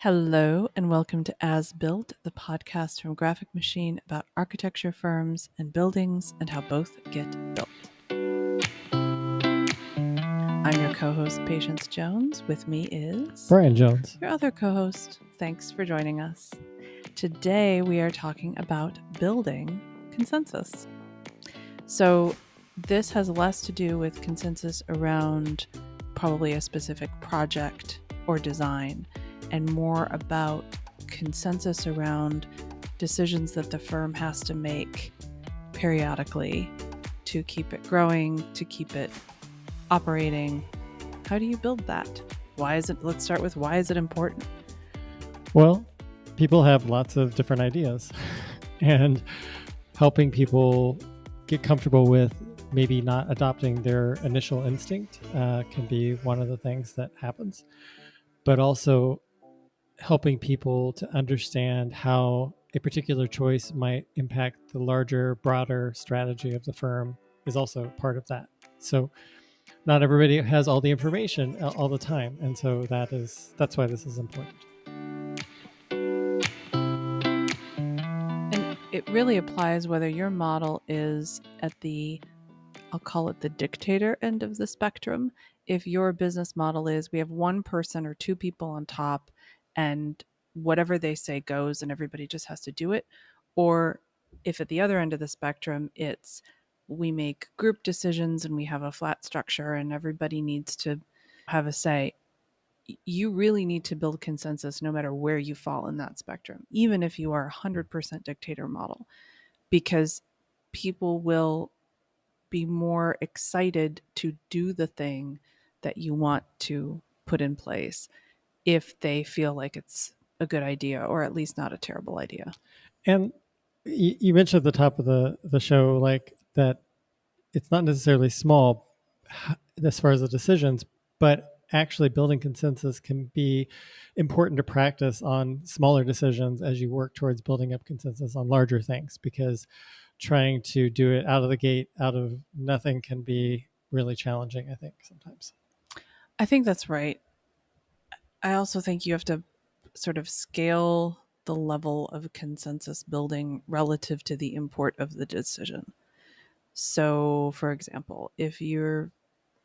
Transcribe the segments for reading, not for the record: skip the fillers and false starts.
Hello, and welcome to As Built, the podcast from Graphic Machine about architecture firms and buildings and how both get built. I'm your co-host, Patience Jones. With me is Brian Jones. your other co-host. Thanks for joining us. Today we are talking about building consensus. So this has less to do with consensus around probably a specific project or design, and more about consensus around decisions that the firm has to make periodically to keep it growing, to keep it operating. How do you build that? Let's start with why is it important? Well, people have lots of different ideas, and helping people get comfortable with maybe not adopting their initial instinct can be one of the things that happens. But also helping people to understand how a particular choice might impact the larger, broader strategy of the firm is also part of that. So not everybody has all the information all the time, and so that's why this is important. And it really applies whether your model is at I'll call it the dictator end of the spectrum. If your business model is we have one person or two people on top and whatever they say goes and everybody just has to do it, or if at the other end of the spectrum it's we make group decisions and we have a flat structure and everybody needs to have a say, you really need to build consensus no matter where you fall in that spectrum, even if you are a 100% dictator model, because people will be more excited to do the thing that you want to put in place if they feel like it's a good idea or at least not a terrible idea. And you mentioned at the top of the show, like that it's not necessarily small as far as the decisions, but actually building consensus can be important to practice on smaller decisions as you work towards building up consensus on larger things, because trying to do it out of the gate, out of nothing, can be really challenging, I think, sometimes. I think that's right. I also think you have to sort of scale the level of consensus building relative to the import of the decision. So, for example, if you're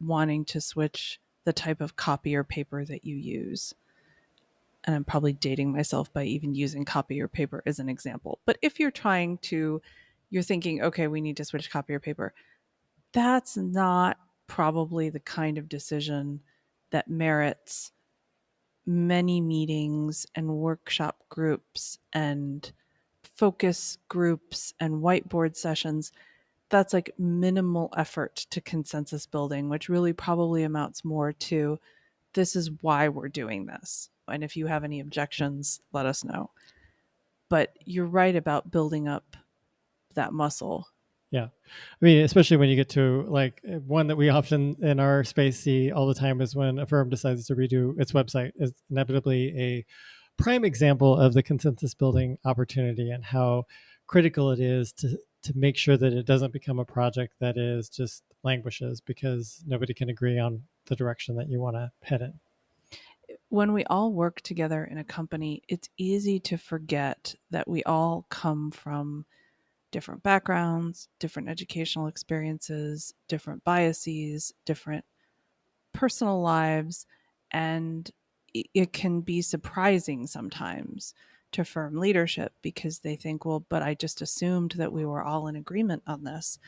wanting to switch the type of copy or paper that you use, and I'm probably dating myself by even using copy or paper as an example, but if you're you're thinking, okay, we need to switch copy or paper, that's not probably the kind of decision that merits many meetings and workshop groups and focus groups and whiteboard sessions. That's like minimal effort to consensus building, which really probably amounts more to this is why we're doing this. And if you have any objections, let us know. But you're right about building up that muscle. Yeah. I mean, especially when you get to like one that we often in our space see all the time is when a firm decides to redo its website, is inevitably a prime example of the consensus building opportunity and how critical it is to make sure that it doesn't become a project that is just languishes because nobody can agree on the direction that you want to head in. When we all work together in a company, it's easy to forget that we all come from different backgrounds, different educational experiences, different biases, different personal lives, and it can be surprising sometimes to firm leadership because they think, well, but I just assumed that we were all in agreement on this.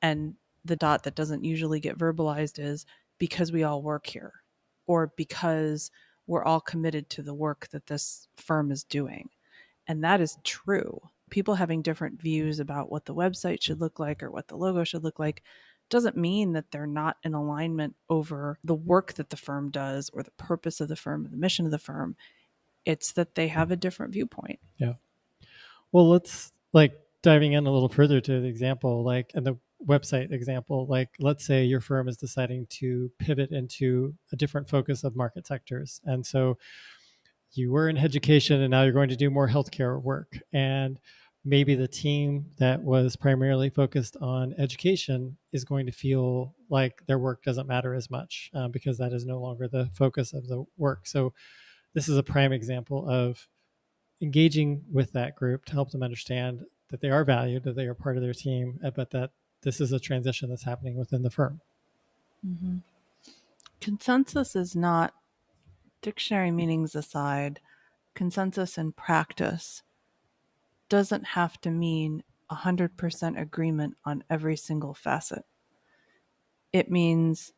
And the dot that doesn't usually get verbalized is because we all work here or because we're all committed to the work that this firm is doing. And that is true. People having different views about what the website should look like or what the logo should look like doesn't mean that they're not in alignment over the work that the firm does or the purpose of the firm or the mission of the firm. It's that they have a different viewpoint. Yeah. Well, let's like diving in a little further to the example, like in the website example, like let's say your firm is deciding to pivot into a different focus of market sectors. And so you were in education and now you're going to do more healthcare work. And maybe the team that was primarily focused on education is going to feel like their work doesn't matter as much because that is no longer the focus of the work. So this is a prime example of engaging with that group to help them understand that they are valued, that they are part of their team, but that this is a transition that's happening within the firm. Mm-hmm. Consensus is not, dictionary meanings aside, consensus in practice doesn't have to mean 100% agreement on every single facet. It means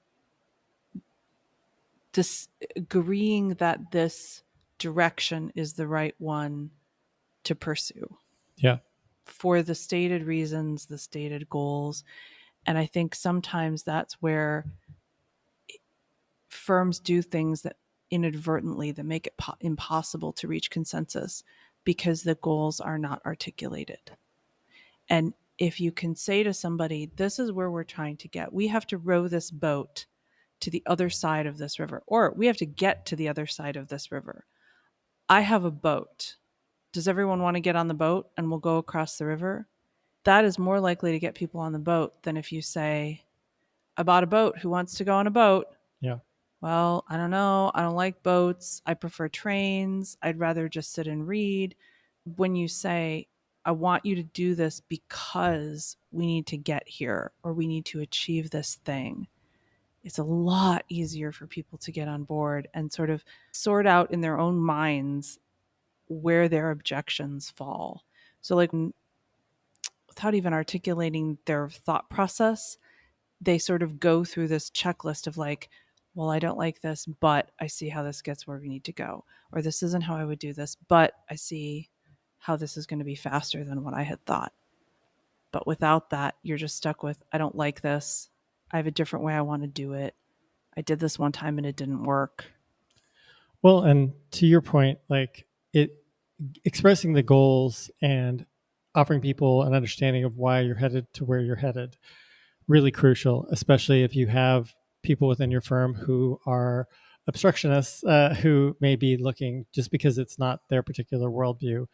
agreeing that this direction is the right one to pursue. Yeah. For the stated reasons, the stated goals. And I think sometimes that's where firms do things that inadvertently that make it impossible to reach consensus because the goals are not articulated. And if you can say to somebody, this is where we're trying to get, we have to row this boat to the other side of this river, or we have to get to the other side of this river. I have a boat. Does everyone want to get on the boat and we'll go across the river? That is more likely to get people on the boat than if you say, I bought a boat. Who wants to go on a boat? Yeah. Well, I don't know. I don't like boats. I prefer trains. I'd rather just sit and read. When you say, I want you to do this because we need to get here or we need to achieve this thing, it's a lot easier for people to get on board and sort of sort out in their own minds where their objections fall. So, like, without even articulating their thought process, they sort of go through this checklist of like, well, I don't like this, but I see how this gets where we need to go. Or this isn't how I would do this, but I see how this is going to be faster than what I had thought. But without that, you're just stuck with, I don't like this. I have a different way I want to do it. I did this one time and it didn't work. Well, and to your point, like it expressing the goals and offering people an understanding of why you're headed to where you're headed, really crucial, especially if you have people within your firm who are obstructionists, who may be looking just because it's not their particular worldview,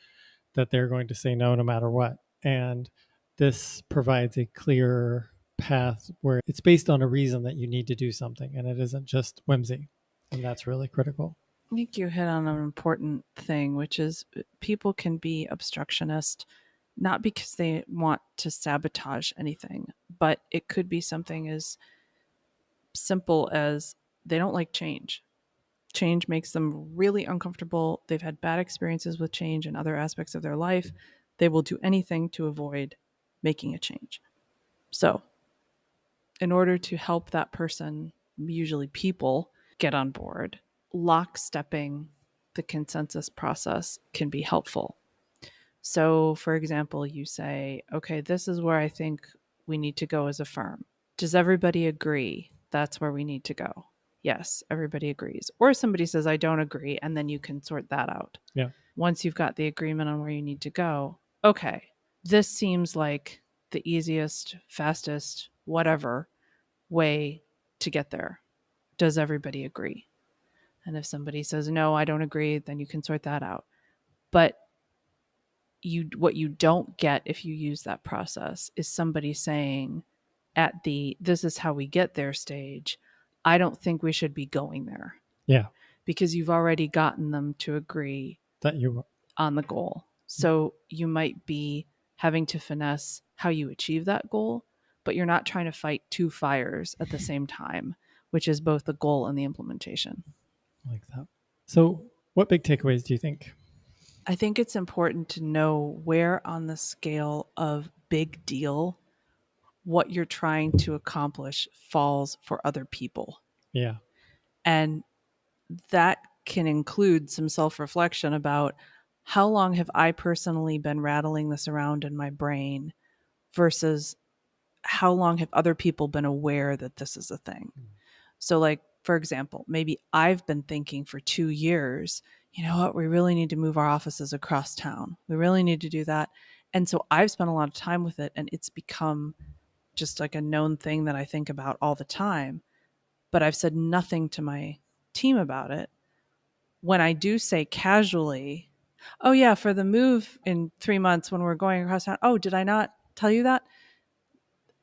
that they're going to say no matter what. And this provides a clear path where it's based on a reason that you need to do something and it isn't just whimsy. And that's really critical. I think you hit on an important thing, which is people can be obstructionist not because they want to sabotage anything, but it could be something as simple as they don't like change. Change makes them really uncomfortable. They've had bad experiences with change in other aspects of their life. They will do anything to avoid making a change. So, in order to help that person, usually people, get on board, lockstepping the consensus process can be helpful. So, for example, you say, okay, this is where I think we need to go as a firm. Does everybody agree that's where we need to go? Yes, everybody agrees. Or somebody says, I don't agree, and then you can sort that out. Yeah. Once you've got the agreement on where you need to go, okay, this seems like the easiest, fastest, whatever way to get there. Does everybody agree? And if somebody says, no, I don't agree, then you can sort that out. But what you don't get if you use that process is somebody saying at the this is how we get there stage, I don't think we should be going there. Yeah. Because you've already gotten them to agree that you on the goal. So you might be having to finesse how you achieve that goal, but you're not trying to fight two fires at the same time, which is both the goal and the implementation. I like that. So what big takeaways do you think? I think it's important to know where on the scale of big deal what you're trying to accomplish falls for other people. Yeah. And that can include some self-reflection about how long have I personally been rattling this around in my brain versus how long have other people been aware that this is a thing. So, like, for example, maybe I've been thinking for 2 years, you know what, we really need to move our offices across town. We really need to do that. And so I've spent a lot of time with it, and it's become just like a known thing that I think about all the time. But I've said nothing to my team about it. When I do say casually, oh yeah, for the move in 3 months when we're going across town, oh, did I not tell you that?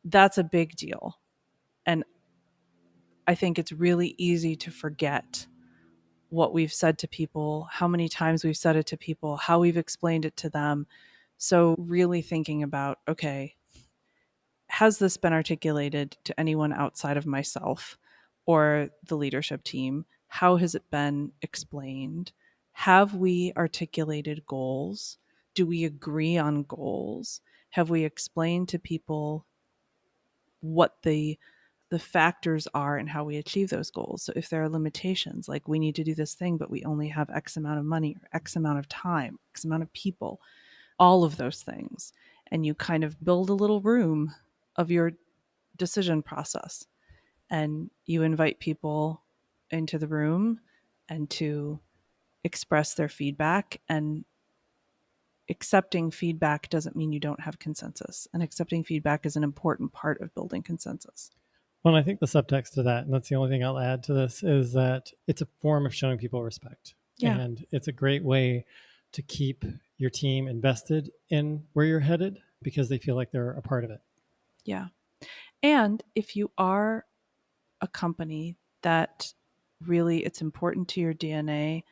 That's a big deal. And I think it's really easy to forget what we've said to people, how many times we've said it to people, how we've explained it to them. So really thinking about, okay, has this been articulated to anyone outside of myself or the leadership team? How has it been explained? Have we articulated goals? Do we agree on goals? Have we explained to people what the factors are and how we achieve those goals? So if there are limitations, like we need to do this thing, but we only have X amount of money or X amount of time, X amount of people, all of those things. And you kind of build a little room of your decision process and you invite people into the room and to express their feedback. And accepting feedback doesn't mean you don't have consensus, and accepting feedback is an important part of building consensus. Well, I think the subtext to that, and that's the only thing I'll add to this, is that it's a form of showing people respect. Yeah. And it's a great way to keep your team invested in where you're headed because they feel like they're a part of it. Yeah. And if you are a company that really it's important to your DNA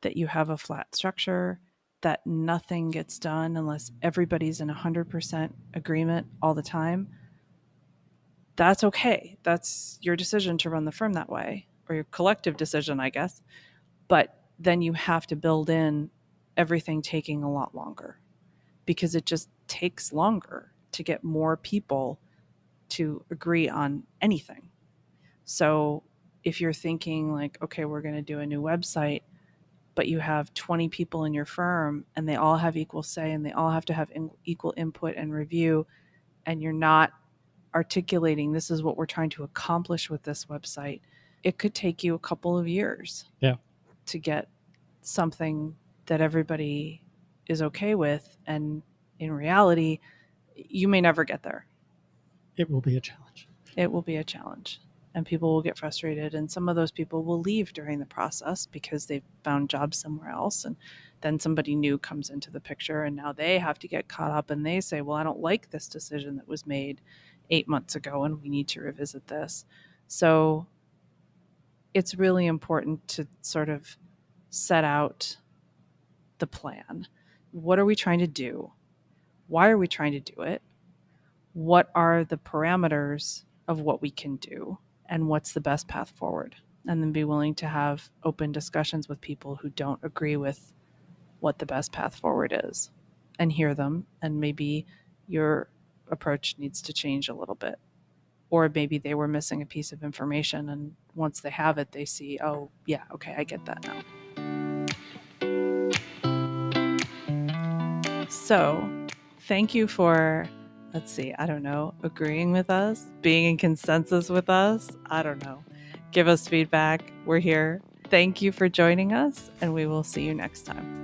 that you have a flat structure, that nothing gets done unless everybody's in 100% agreement all the time, that's okay. That's your decision to run the firm that way, or your collective decision, I guess. But then you have to build in everything taking a lot longer, because it just takes longer to get more people to agree on anything. So if you're thinking like, okay, we're going to do a new website, but you have 20 people in your firm and they all have equal say and they all have to have equal input and review, and you're not articulating this is what we're trying to accomplish with this website, it could take you a couple of years to get something that everybody is okay with. And in reality, you may never get there. It will be a challenge. It will be a challenge. And people will get frustrated. And some of those people will leave during the process because they've found jobs somewhere else. And then somebody new comes into the picture and now they have to get caught up and they say, well, I don't like this decision that was made 8 months ago and we need to revisit this. So it's really important to sort of set out the plan. What are we trying to do? Why are we trying to do it? What are the parameters of what we can do? And what's the best path forward? And then be willing to have open discussions with people who don't agree with what the best path forward is, and hear them. And maybe your approach needs to change a little bit. Or maybe they were missing a piece of information, and once they have it, they see, oh, yeah, okay, I get that now. So thank you for, let's see, I don't know, agreeing with us, being in consensus with us. I don't know. Give us feedback. We're here. Thank you for joining us, and we will see you next time.